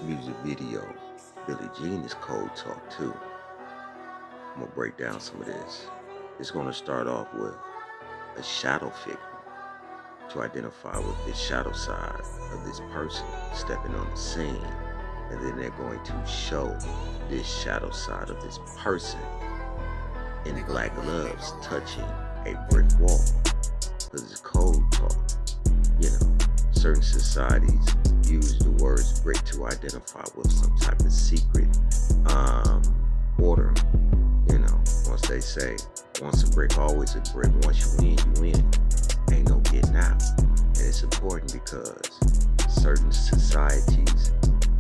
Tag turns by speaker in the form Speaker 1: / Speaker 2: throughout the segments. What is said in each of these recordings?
Speaker 1: music video, Billie Jean is cold talk too. I'm gonna break down some of this. It's gonna start off with a shadow figure to identify with the shadow side of this person stepping on the scene, and then they're going to show this shadow side of this person in black gloves touching a brick wall, because it's cold talk. You know, certain societies use the words brick to identify with some type of secret order. You know, once they say, once a brick, always a brick. Once you win. Ain't no getting out. And it's important because certain societies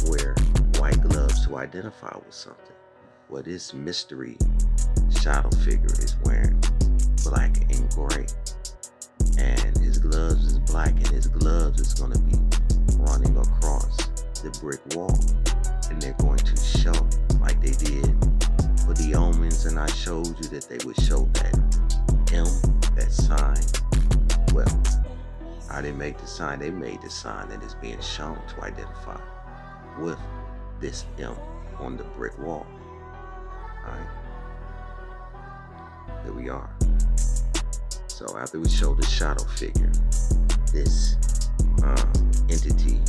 Speaker 1: wear white gloves to identify with something. Well, this mystery shadow figure is wearing black and gray. And his gloves is black, and his gloves is going to be running across the brick wall. And they're going to show, like they did for the omens, and I showed you that they would show that M, that sign. Well, I didn't make the sign, they made the sign that is being shown to identify with this M on the brick wall. Alright, here we are. So after we show the shadow figure, this entity,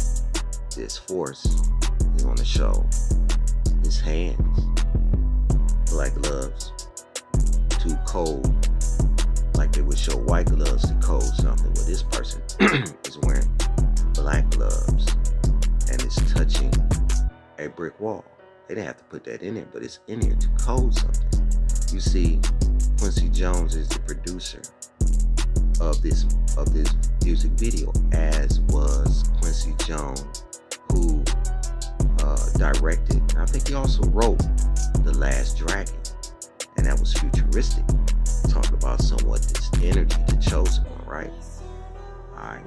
Speaker 1: this force, is going to show his hands, black gloves, too cold, like they would show white gloves to code something. Well, this person is wearing black gloves and it's touching a brick wall. They didn't have to put that in there, but it's in there to code something. You see, Quincy Jones is the producer of this music video, as was Quincy Jones, who directed. I think he also wrote The Last Dragon, and that was futuristic. Talk about somewhat this energy, the chosen one, right? Alright.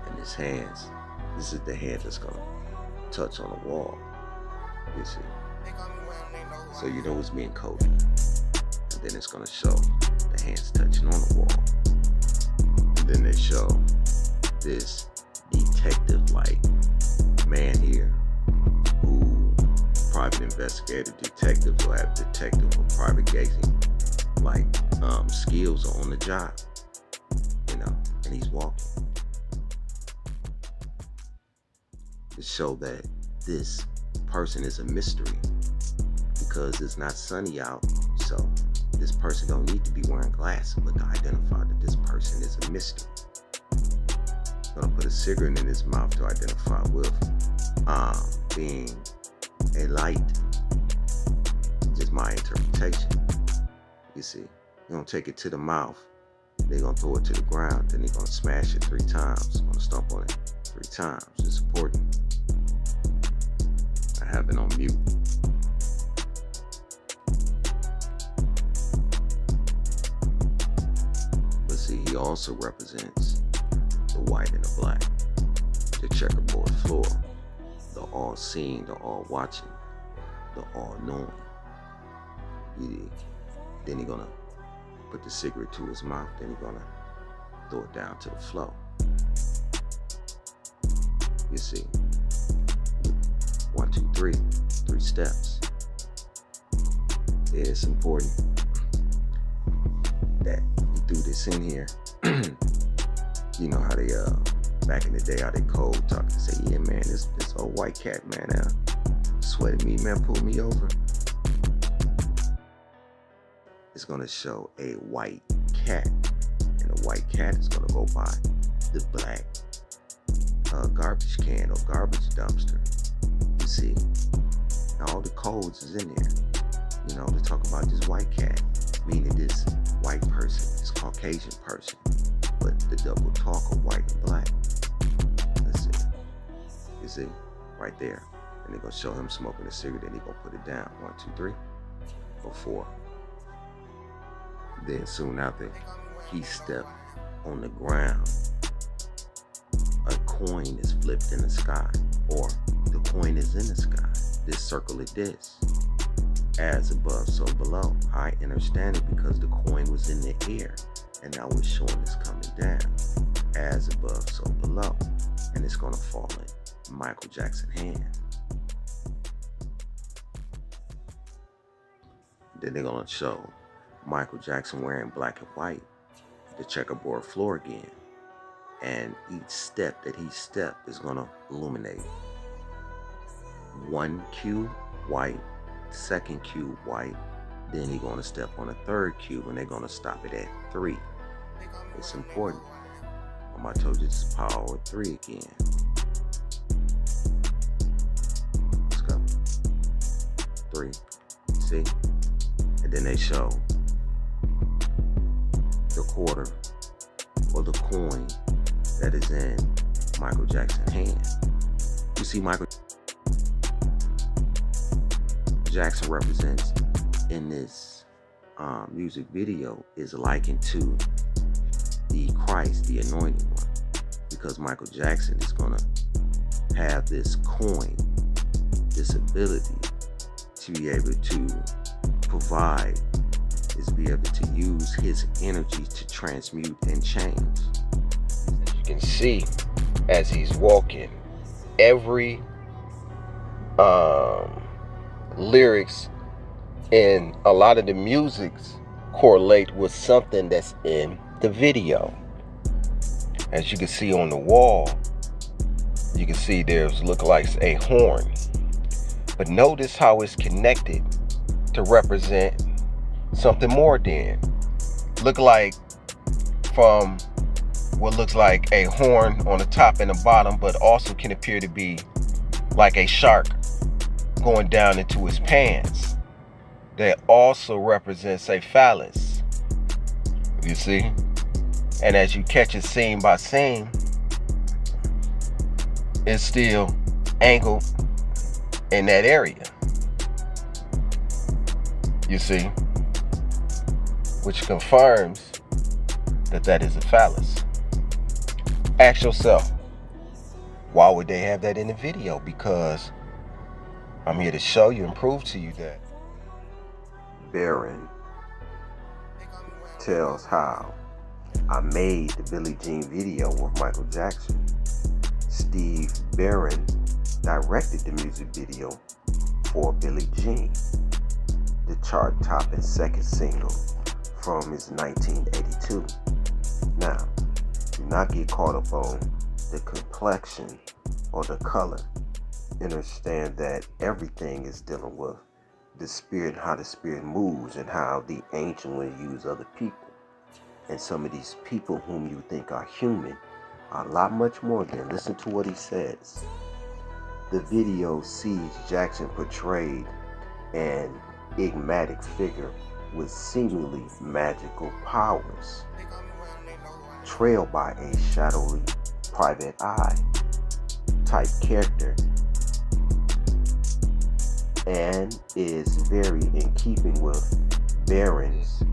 Speaker 1: And his hands, this is the hand that's gonna touch on the wall. You see. So you know it's being coded. And then it's gonna show the hands touching on the wall. And then they show this detective-like man here, who private investigator, detectives will have detective or private gazing like skills on the job, you know, and he's walking to show that this person is a mystery because it's not sunny out. So this person don't need to be wearing glasses, but to identify that this person is a mystery. Gonna put a cigarette in his mouth to identify with being a light. Just my interpretation. You see, you're gonna take it to the mouth, they're gonna throw it to the ground, then they're gonna smash it 3 times, gonna stomp on it 3 times. It's important. I have it on mute. But see, he also represents the white and the black, the checkerboard floor, the all-seeing, the all-watching, the all-knowing. Then he's gonna put the cigarette to his mouth, then he's gonna throw it down to the floor. You see, 1, 2, 3, 3 steps. Yeah, it's important that he threw this in here. You know how they back in the day, how they cold talk and say, yeah man, this old white cat, man, sweated me, man, pulled me over. It's gonna show a white cat, and a white cat is gonna go by the black garbage can or garbage dumpster. You see, all the codes is in there. You know, they talk about this white cat, meaning this white person, this Caucasian person, but the double talk of white and black. That's it. You see, right there. And they're gonna show him smoking a cigarette, then they're gonna put it down. 1, 2, 3, or 4. Then soon after he stepped on the ground, a coin is flipped in the sky, or the coin is in the sky. This circle of this, as above, so below. I understand it because the coin was in the air, and now we're showing it's coming down, as above, so below, and it's gonna fall in Michael Jackson's hand. Then they're gonna show Michael Jackson wearing black and white, the checkerboard floor again. And each step that he stepped is gonna illuminate one cube white, second cube white, then he's gonna step on a third cube and they're gonna stop it at 3. It's important. I told you this is power of 3 again. Let's go. 3. See? And then they show the quarter or the coin that is in Michael Jackson's hand. You see, Michael Jackson represents in this music video is likened to the Christ, the anointed one, because Michael Jackson is gonna have this coin, this ability to be able to provide, is be able to use his energy to transmute and change. As you can see, as he's walking, every lyrics and a lot of the musics correlate with something that's in the video. As you can see on the wall, you can see there's look like a horn, but notice how it's connected to represent something more than look like from what looks like a horn on the top and the bottom, but also can appear to be like a shark going down into his pants. That also represents a phallus, you see? And as you catch it scene by scene, it's still angled in that area, you see? Which confirms that that is a phallus. Ask yourself, why would they have that in the video? Because I'm here to show you and prove to you that By.DaRon tells how I made the Billie Jean video with Michael Jackson. Steve By.DaRon directed the music video for Billie Jean, the chart-topping second single from his 1982. Now, do not get caught up on the complexion or the color. Understand that everything is dealing with the spirit, how the spirit moves, and how the ancient will use other people. And some of these people whom you think are human are a lot much more than. Listen to what he says. The video sees Jackson portrayed an enigmatic figure with seemingly magical powers, trailed by a shadowy private eye type character, and is very in keeping with By.DaRon's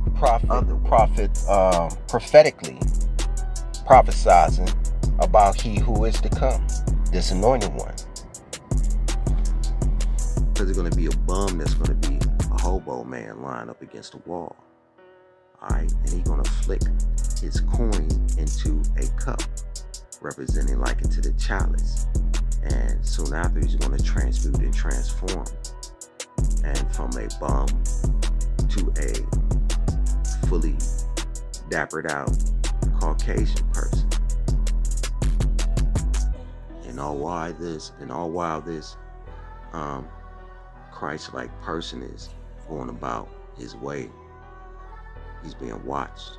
Speaker 1: prophetically prophesizing about he who is to come, this anointed one. Because there's going to be a bum that's going to be a hobo man lying up against the wall. Alright, and he's going to flick his coin into a cup, representing like into the chalice. And soon after, he's going to transmute and transform. And from a bum to a fully dappered out Caucasian person. And all while this Christ-like person is going about his way, he's being watched.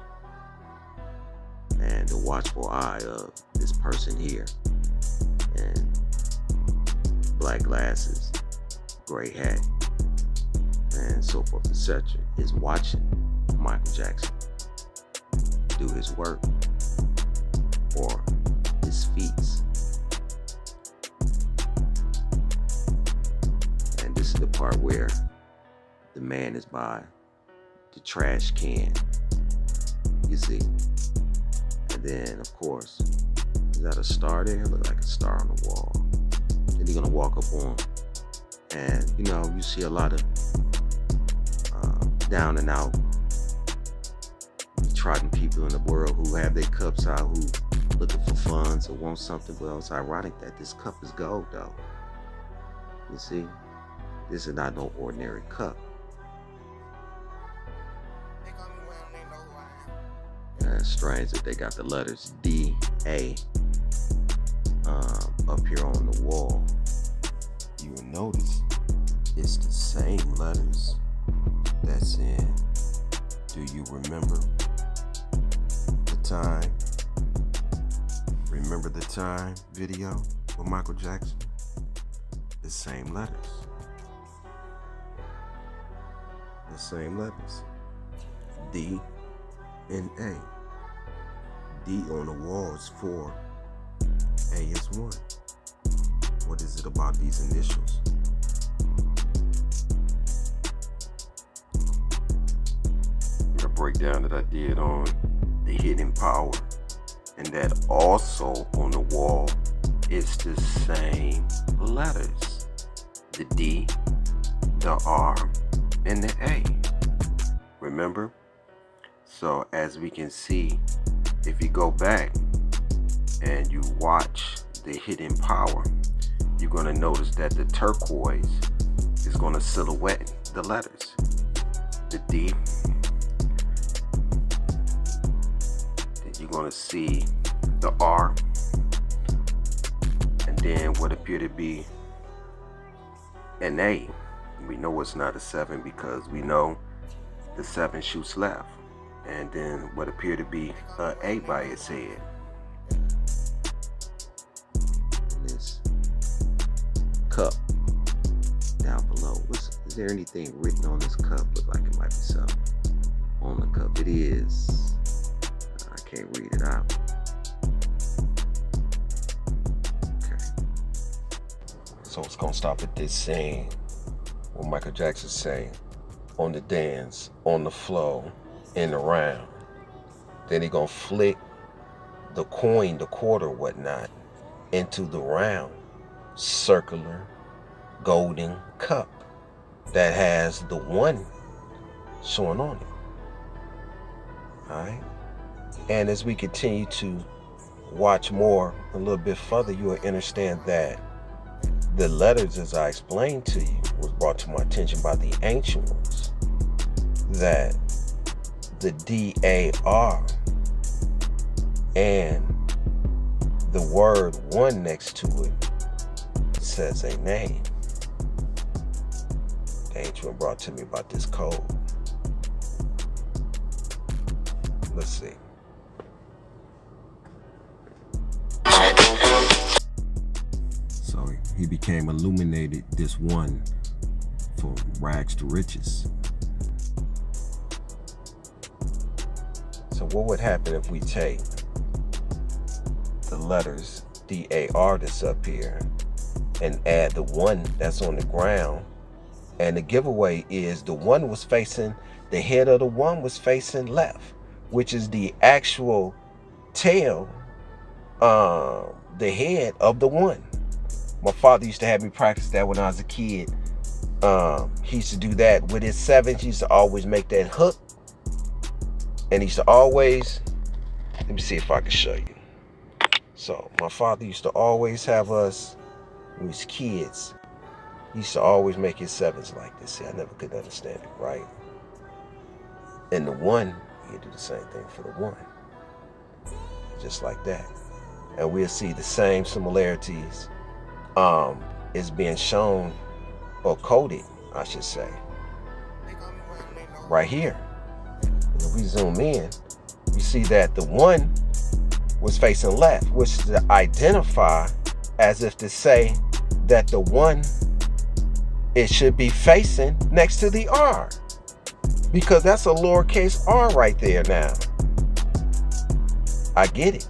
Speaker 1: And the watchful eye of this person here, and black glasses, gray hat, and so forth, etc., is watching Michael Jackson do his work or his feats. And this is the part where the man is by the trash can, you see. And then, of course, is that a star there? Look like a star on the wall. Then he's gonna walk up on, and you know, you see a lot of down and out trodden people in the world who have their cups out, who looking for funds or want something. Well, it's ironic that this cup is gold, though. You see, this is not no ordinary cup. It's strange that they got the letters D, A up here on the wall. You will notice it's the same letters that's in Do You Remember the Time? Remember the Time video with Michael Jackson? The same letters. The same letters. D and A. D on the wall is 4. A is 1. What is it about these initials? The breakdown that I did on the hidden power, and that also on the wall is the same letters. The D, the R, and the A. Remember? So as we can see, if you go back and you watch the hidden power, you're going to notice that the turquoise is going to silhouette the letters. The D, then you're going to see the R, and then what appear to be an A. We know it's not a 7 because we know the 7 shoots left, and then what appear to be an A by its head. And this cup down below, is there anything written on this cup? Look like it might be something on the cup. It is. I can't read it out. Okay. So it's gonna stop at this saying, what Michael Jackson's saying, on the dance, on the flow, in the round. Then he gonna flick the coin, the quarter, whatnot, into the round, circular, golden cup that has the 1 showing on it. Alright? And as we continue to watch more, a little bit further, you will understand that the letters, as I explained to you, was brought to my attention by the ancient ones, that the D-A-R and the word 1 next to it says a name. The ancient one brought to me about this code. Let's see. So he became illuminated, this 1, from rags to riches. So what would happen if we take the letters D-A-R that's up here and add the 1 that's on the ground? And the giveaway is the 1 was facing, the head of the 1 was facing left, which is the actual tail, the head of the 1. My father used to have me practice that when I was a kid. He used to do that with his 7s. He used to always make that hook. And he used to always, let me see if I can show you. So my father used to always have us, when we was kids, he used to always make his 7s like this. See, I never could understand it, right? And the 1, he'd do the same thing for the 1. Just like that. And we'll see the same similarities is being shown, or coded, I should say, right here. If we zoom in, you see that the 1 was facing left, which is to identify, as if to say that the 1, it should be facing next to the R, because that's a lowercase r right there now. I get it.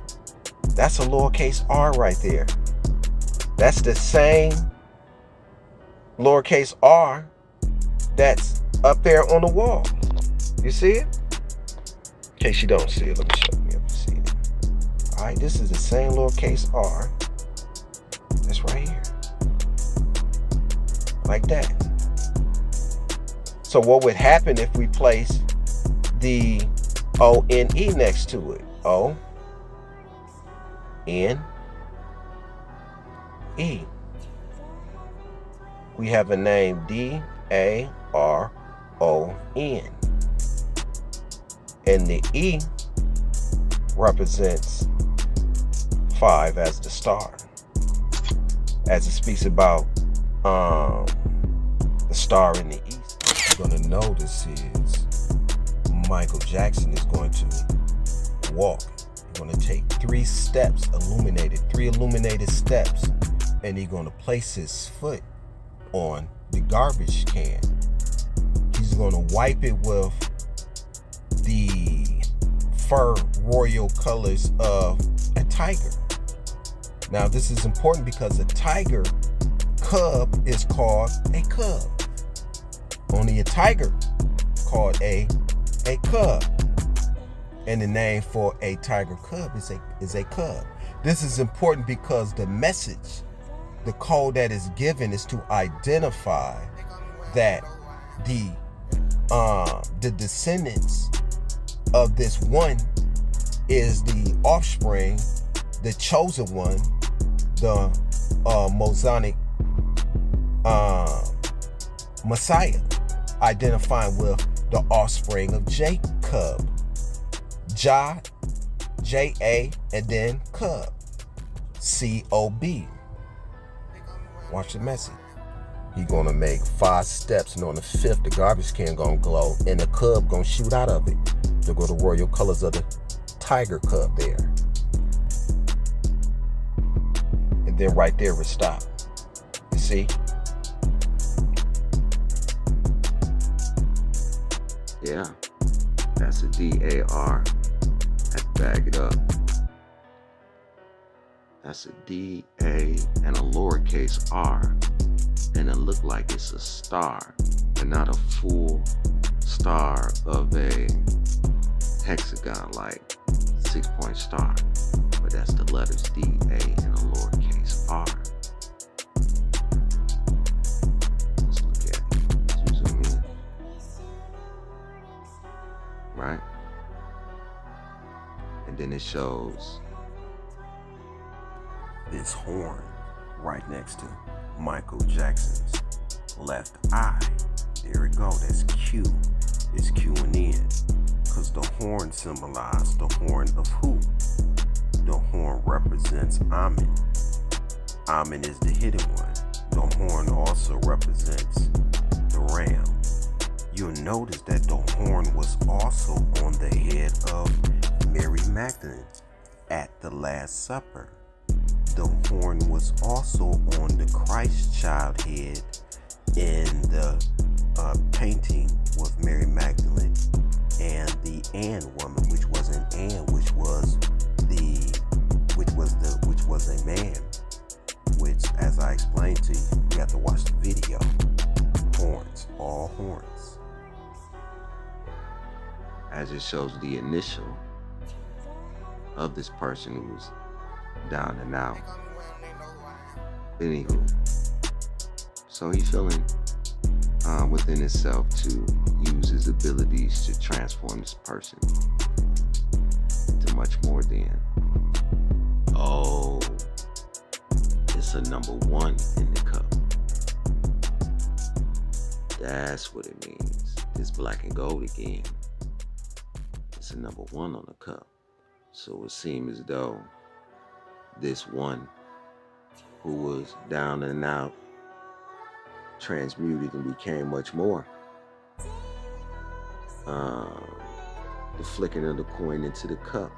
Speaker 1: That's a lowercase r right there. That's the same lowercase r that's up there on the wall. You see it? In case you don't see it, let me show you if you see it. Alright, this is the same lowercase r that's right here. Like that. So what would happen if we place the O-N-E next to it? O, N, E. We have a name D-A-R-O-N. And the E represents 5 as the star. As it speaks about the star in the east. What you're going to notice is Michael Jackson is going to walk. He's going to take 3 steps, three illuminated steps, and he's going to place his foot on the garbage can. He's going to wipe it with the fur royal colors of a tiger. Now this is important because a tiger cub is called a cub. Only a tiger called a cub. And the name for a tiger cub is a cub. This is important because the message, the code that is given is to identify that the descendants of this one is the offspring, the chosen one, the Mosaic Messiah, identifying with the offspring of Jacob. J-A, and then Cub, C-O-B. Watch the message. He gonna make 5 steps, and on the 5th, the garbage can gonna glow, and the cub gonna shoot out of it. They'll go the royal colors of the tiger cub there. And then right there it stop. You see? Yeah, that's a D-A-R. Have to bag it up. That's a D-A and a lowercase r. And it look like it's a star, but not a full star of a hexagon, like 6-point star. But that's the letters D-A and a lowercase r. Let's look at it. Let's zoom in. Right? And then it shows this horn right next to Michael Jackson's left eye. There it go. That's Q. It's Qing in. Because the horn symbolizes the horn of who? The horn represents Amen. Amen is the hidden one. The horn also represents the ram. You'll notice that the horn was also on the head of Mary Magdalene at the Last Supper. The horn was also on the Christ child head in the painting with Mary Magdalene and the Ann woman, which was an Ann, which was a man. Which, as I explained to you, you have to watch the video. Horns, all horns. As it shows the initial of this person who was down and out. Anywho, so he's feeling within himself to use his abilities to transform this person to much more than, oh, it's a number 1 in the cup. That's what it means. It's black and gold again. It's a number 1 on the cup. So it seems as though this one who was down and out transmuted and became much more. The flicking of the coin into the cup,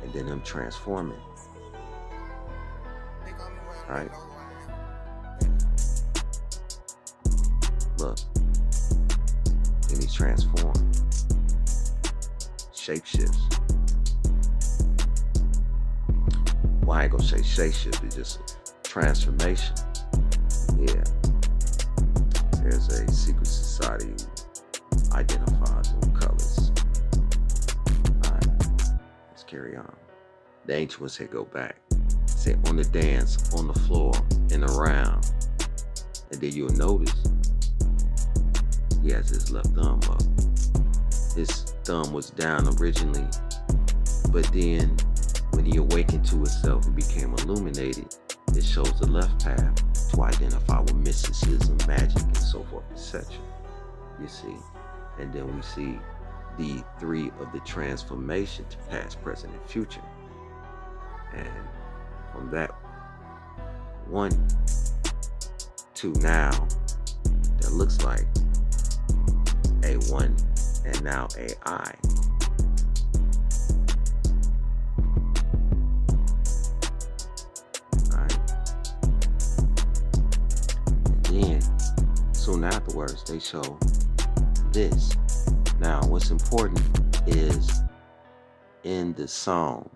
Speaker 1: and then him transforming. Right? Look, and he transformed. Shapeshifts. Well, I ain't gonna say shapeshift, it's just a transformation. Yeah. There's a secret society who identifies with colors. Alright, let's carry on. The ancient ones said go back. Say on the dance, on the floor, and around. And then you'll notice he has his left thumb up. His thumb was down originally, but then When he awakened to himself and became illuminated, it shows the left path to identify with mysticism, magic, and so forth, etc. You see? And then we see the three of the transformation to past, present, and future. And from that one to now, that looks like A1 and now AI. Then, soon afterwards, they show this. Now, what's important is in the song,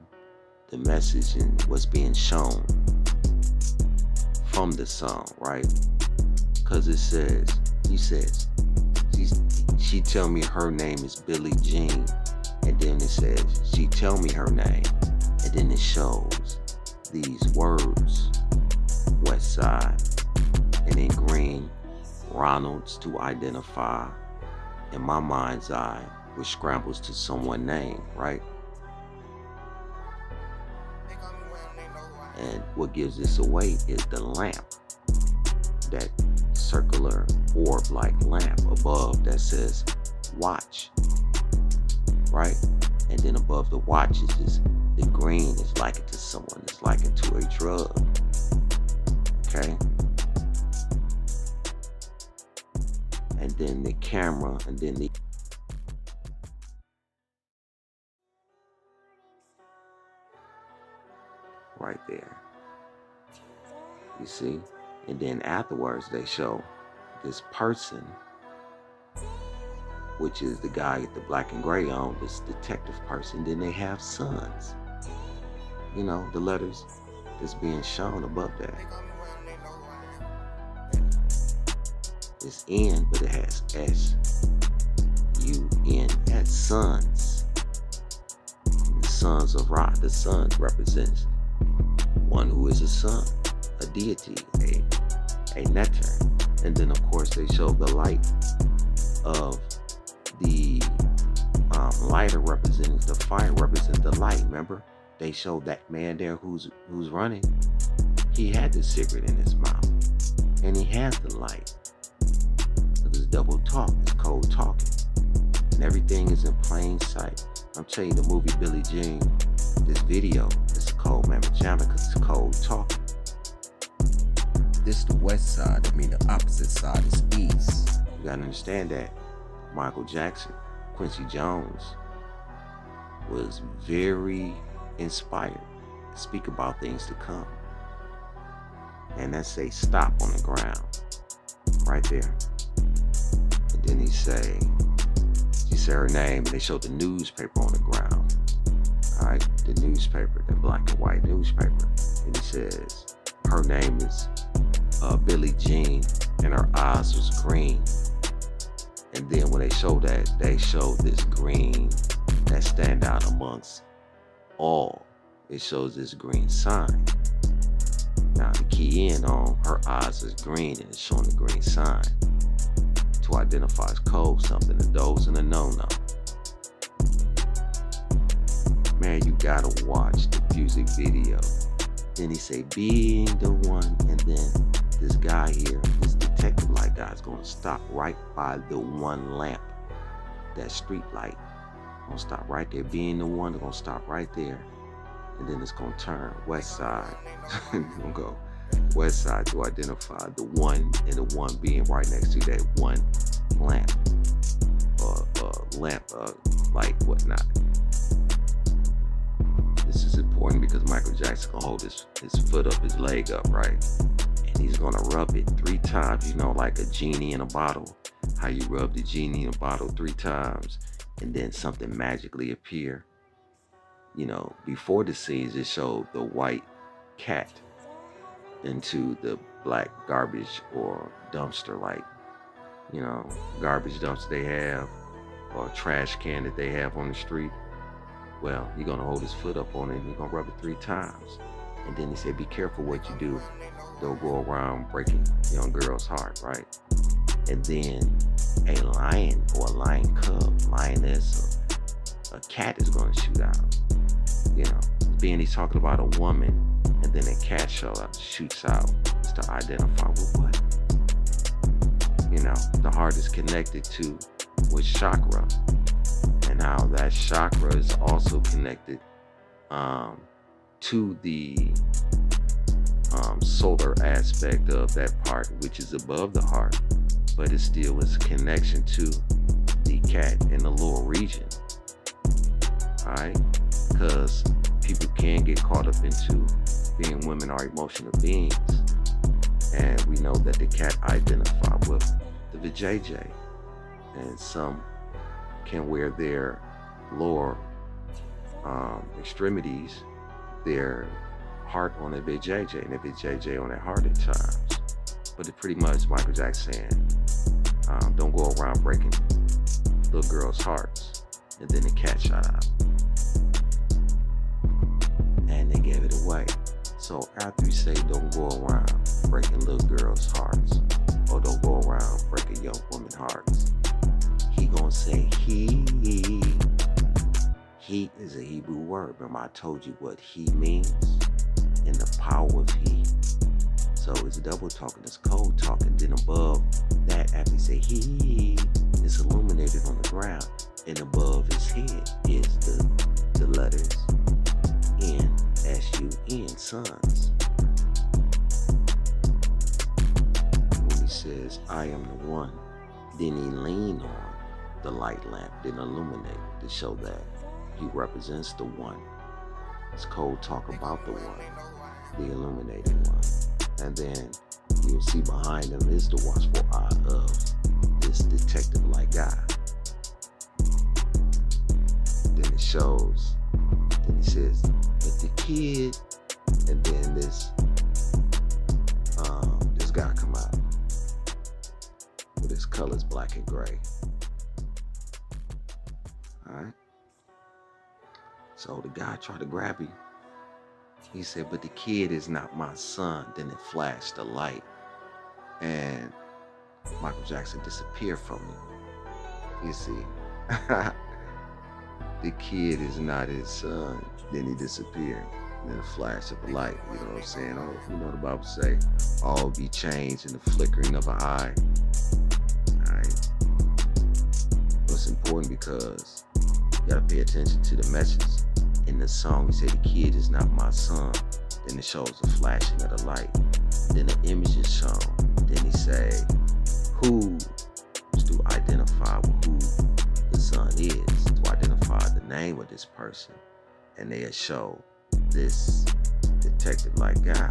Speaker 1: the message and what's being shown from the song, right? Because it says, he says, she tell me her name is Billie Jean, and then it says, she tell me her name, and then it shows these words, West Side, and in green, Ronald's to identify, in my mind's eye, which scrambles to someone's name, right? And what gives this away is the lamp, that circular orb-like lamp above that says watch, right? And then above the watch is this, the green is likened to someone, it's likened to a drug, okay? And then the camera, and then the right there, you see? And then afterwards they show this person, which is the guy with the black and gray on, this detective person. Then they have sons, you know, the letters that's being shown above that. It's N, but it has S-U-N-S, sons. The sons of Ra, the sons represents one who is a son, a deity, a netter. And then of course they show the light of the lighter representing the fire, represents the light. Remember, they showed that man there who's running. He had the cigarette in his mouth, and he has the light. So this double talk, this cold talking, and everything is in plain sight. I'm telling you, the movie Billie Jean, this video, is cold mamma jamma because it's cold talking. This is the west side, I mean the opposite side is east. You gotta understand that Michael Jackson, Quincy Jones, was very inspired to speak about things to come. And that say stop on the ground, right there. And then she said her name, and they showed the newspaper on the ground. All right, the newspaper, the black and white newspaper. And it says her name is Billie Jean, and her eyes was green. And then when they showed that, they showed this green that stand out amongst all. It shows this green sign. Now the key in on her eyes is green, and it's showing the green sign to identify as code, something to those in the no-no. Man, you gotta watch the music video. Then he say, being the one, and then this guy here, this detective-like guy, is gonna stop right by the one lamp, that street light. Gonna stop right there. Being the one, they're gonna stop right there, and then it's gonna turn west side. Gonna go west side to identify the one, and the one being right next to that one lamp, light, whatnot. This is important because Michael Jackson gonna hold his foot up, his leg up, right? And he's gonna rub it 3 times, you know, like a genie in a bottle. How you rub the genie in a bottle 3 times, and then something magically appear. You know, before the scenes, it showed the white cat into the black garbage or dumpster, like, you know, garbage dumpster they have, or trash can that they have on the street. Well, you're gonna hold his foot up on it, and you're gonna rub it 3 times. And then he said, be careful what you do. Don't go around breaking young girl's heart, right? And then a lion or a lion cub, lioness, or a cat is gonna shoot out. You know, being he's talking about a woman, and then a cat shoots out, is to identify with what? You know, the heart is connected to which chakra, and how that chakra is also connected to the solar aspect of that part, which is above the heart, but it still is a connection to the cat in the lower region. Alright? Because people can get caught up into being women are emotional beings. And we know that the cat identify with the vajayjay. And some can wear their lower extremities, their heart on their vajayjay, and their vajayjay on their heart at times. But it pretty much Michael Jackson saying, don't go around breaking little girls' hearts. And then the cat shot out. And they gave it away. So after you say don't go around breaking little girls' hearts, or don't go around breaking young women's hearts, he gonna say he. He is a Hebrew word. Remember I told you what he means and the power of he. So it's double talking, it's code talking. Then above that, after you say he, it's illuminated on the ground. And above his head is the letters N-S-U-N, sons. When he says, I am the one, then he leaned on the light lamp, then illuminate to show that he represents the one. It's code talk about the one, the illuminated one. And then you'll see behind him is the watchful eye of this detective-like guy. Then it shows, then he says, but the kid, and then this guy come out with his colors black and gray. Alright? So the guy tried to grab him. He said, but the kid is not my son. Then it flashed the light, and Michael Jackson disappeared from me. You see, the kid is not his son. Then he disappeared. Then a flash of a light. You know what I'm saying? Oh, you know what the Bible say? All be changed in the flickering of an eye. All right. It's important because you gotta pay attention to the message. In the song, he said, the kid is not my son. Then it shows the flashing of the light. Then the image is shown. Then he say, who is to identify with who the son is, to identify the name of this person. And they show this detective-like guy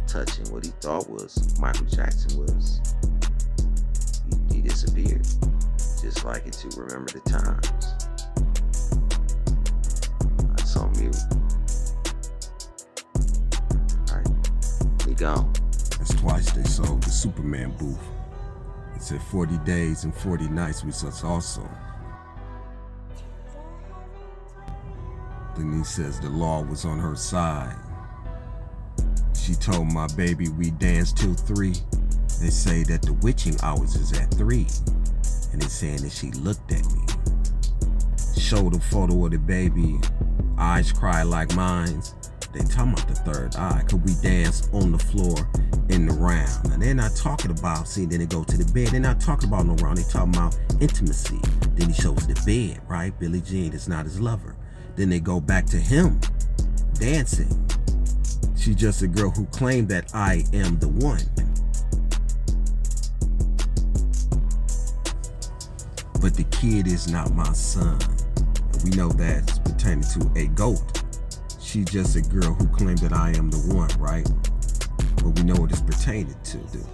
Speaker 1: touching what he thought was Michael Jackson was. He disappeared. Just like it to Remember the Times. On mute. Alright, we gone.
Speaker 2: That's twice they sold the Superman booth. It said 40 days and 40 nights with us also. Then he says the law was on her side. She told my baby we danced till 3. They say that the witching hours is at 3. And it's saying that she looked at me. Showed a photo of the baby. Eyes cry like mine. They talking about the third eye. Could we dance on the floor in the round? Now they're not talking about, see, then they go to the bed. They're not talking about no round. They talking about intimacy. Then he shows the bed, right? Billie Jean is not his lover. Then they go back to him dancing. She's just a girl who claimed that I am the one. But the kid is not my son. We know that's pertaining to a goat. She's just a girl who claimed that I am the one, right? But we know what it's pertaining to, dude.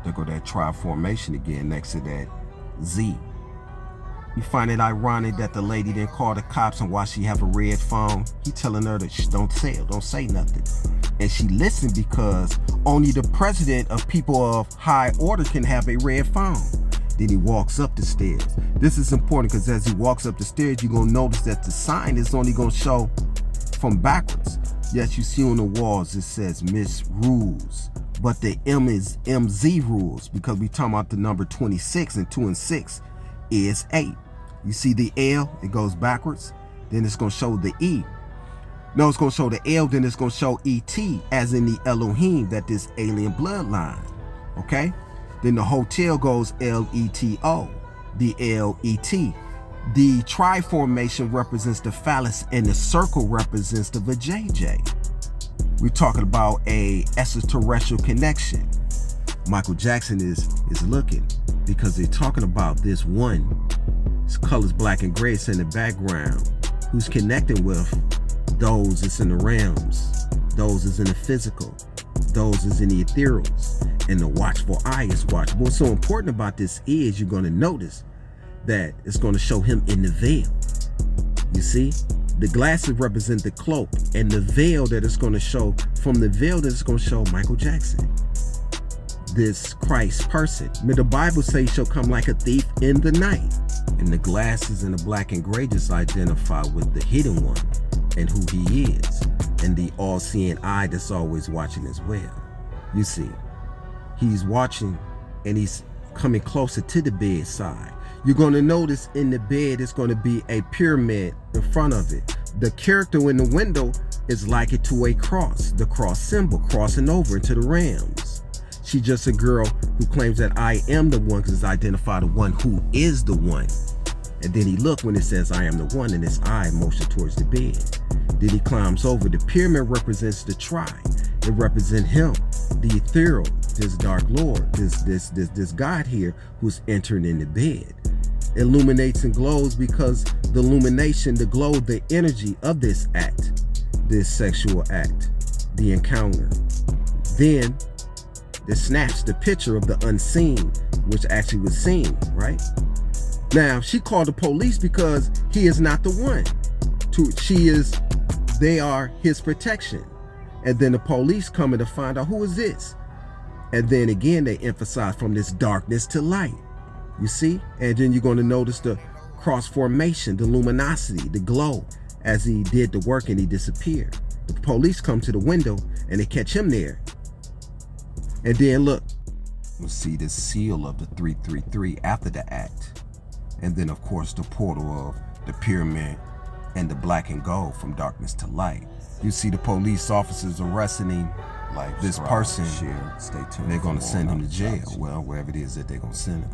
Speaker 2: There go that tri-formation again next to that Z. You find it ironic that the lady didn't call the cops on why she have a red phone. He telling her that don't say nothing. And she listened because only the president of people of high order can have a red phone. Then he walks up the stairs. This is important because as he walks up the stairs, you're going to notice that the sign is only going to show from backwards. Yes, you see on the walls, it says Miss Rules. But the M is MZ Rules because we talking about the number 26 and 2 and 6 is 8. You see the L, it goes backwards. Then it's going to show the E. No, it's going to show the L, then it's going to show ET, as in the Elohim, that this alien bloodline. Okay? Then the hotel goes LETO, the LET. The tri-formation represents the phallus and the circle represents the vajayjay. We're talking about a extraterrestrial connection. Michael Jackson is looking because they're talking about this one. His color's black and gray, it's in the background. Who's connecting with those that's in the realms, those is in the physical, those is in the ethereals, and the watchful eye is watchful. What's so important about this is you're going to notice that it's going to show him in the veil. You see, the glasses represent the cloak, and the veil that it's going to show, from the veil that it's going to show Michael Jackson, this Christ person. The Bible says he shall come like a thief in the night. And the glasses and the black and gray just identify with the hidden one and who he is, and the all-seeing eye that's always watching as well. You see, he's watching and he's coming closer to the bedside. You're going to notice in the bed it's going to be a pyramid in front of it. The character in the window is likened to a cross, the cross symbol, crossing over into the realms. She's just a girl who claims that I am the one, because it's identified the one who is the one. And then he look when it says I am the one, and his eye motion towards the bed. Then he climbs over. The pyramid represents the tribe. It represents him, the ethereal, this dark lord, this God here who's entering in the bed. Illuminates and glows because the illumination, the glow, the energy of this act, this sexual act, the encounter. Then it snaps the picture of the unseen, which actually was seen, right? Now, she called the police because he is not the one. They are his protection. And then the police coming to find out who is this. And then again, they emphasize from this darkness to light. You see? And then you're going to notice the cross formation, the luminosity, the glow as he did the work and he disappeared. The police come to the window and they catch him there. And then look, you'll see the seal of the 333 after the act. And then of course the portal of the pyramid and the black and gold from darkness to light. You see the police officers arresting him, like this person. Stay tuned. They're going to send him to jail. Well, wherever it is that they're going to send him.